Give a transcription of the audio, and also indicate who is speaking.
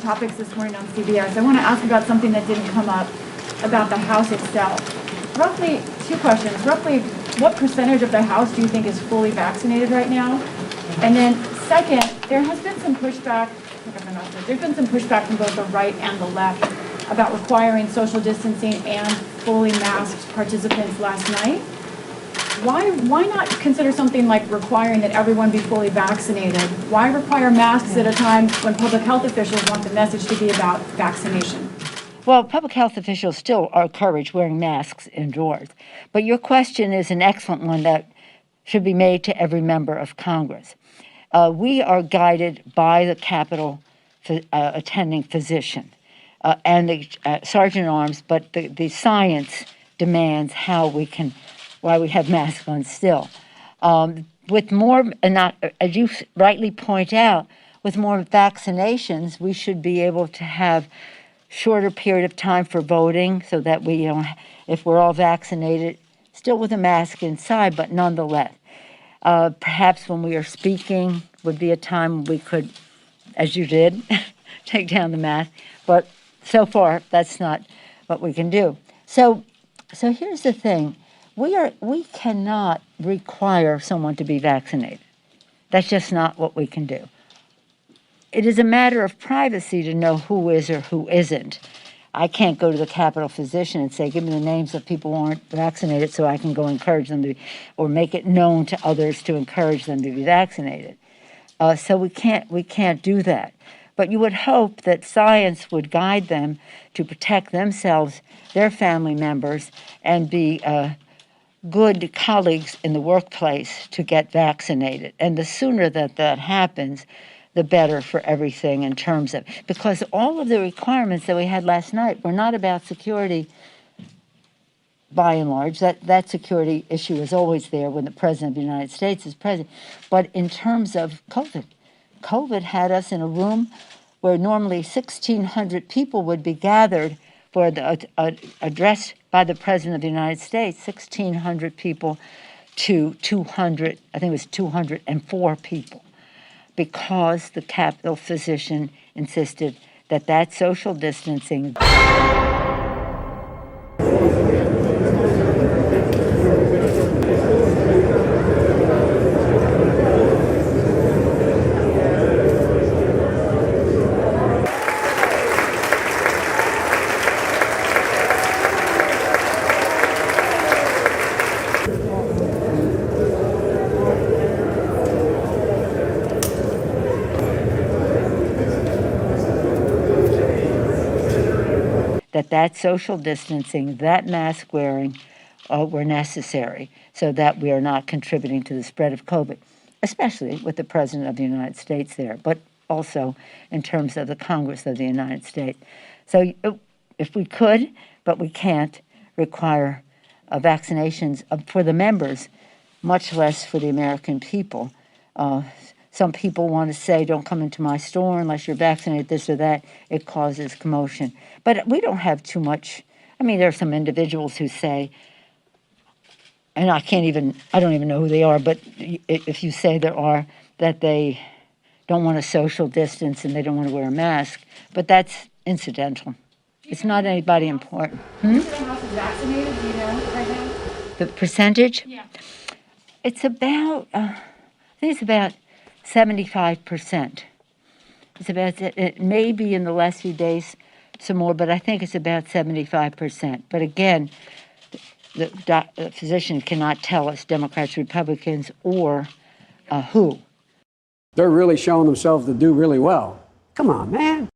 Speaker 1: topics this morning on CBS. I want to ask about something that didn't come up about the House itself. Roughly, two questions. Roughly, what percentage of the House do you think is fully vaccinated right now? And then second, there has been some pushback, there's been some pushback from both the right and the left about requiring social distancing and fully masked participants last night. Why not consider something like requiring that everyone be fully vaccinated? Why require masks at a time when public health officials want the message to be about vaccination?
Speaker 2: Well, public health officials still are encouraged wearing masks indoors. But your question is an excellent one that should be made to every member of Congress. We are guided by the Capitol attending physician and the sergeant at arms, but the science demands why we have masks on still. With more, and not, as you rightly point out, with more vaccinations, we should be able to have shorter period of time for voting so that we, if we're all vaccinated, still with a mask inside, but nonetheless. Perhaps when we are speaking would be a time we could, as you did, take down the mask, but so far that's not what we can do. So here's the thing. We cannot require someone to be vaccinated. That's just not what we can do. It is a matter of privacy to know who is or who isn't. I can't go to the Capitol physician and say, give me the names of people who aren't vaccinated so I can go encourage them to be, or make it known to others to encourage them to be vaccinated. So we can't do that. But you would hope that science would guide them to protect themselves, their family members, and be good colleagues in the workplace to get vaccinated. And the sooner that happens, the better for everything in terms of, because all of the requirements that we had last night were not about security by and large. That security issue is always there when the President of the United States is president. But in terms of COVID had us in a room where normally 1,600 people would be gathered for the address by the President of the United States, 1,600 people to 200, I think it was 204 people, because the Capitol physician insisted that social distancing. That social distancing, that mask wearing were necessary so that we are not contributing to the spread of COVID, especially with the President of the United States there, but also in terms of the Congress of the United States. So if we could, but we can't, require vaccinations for the members, much less for the American people. Some people want to say, don't come into my store unless you're vaccinated, this or that. It causes commotion. But we don't have too much. I mean, there are some individuals who say, and I don't even know who they are, but if you say there are, that they don't want to social distance and they don't want to wear a mask, but that's incidental. It's not anybody important.
Speaker 1: The House is vaccinated, do you know right now?
Speaker 2: The percentage?
Speaker 1: Yeah.
Speaker 2: It's about, I think it's about 75%. It's about, it may be in the last few days some more, but I think it's about 75%. But again, the physician cannot tell us, Democrats, Republicans, or who.
Speaker 3: They're really showing themselves to do really well. Come on, man.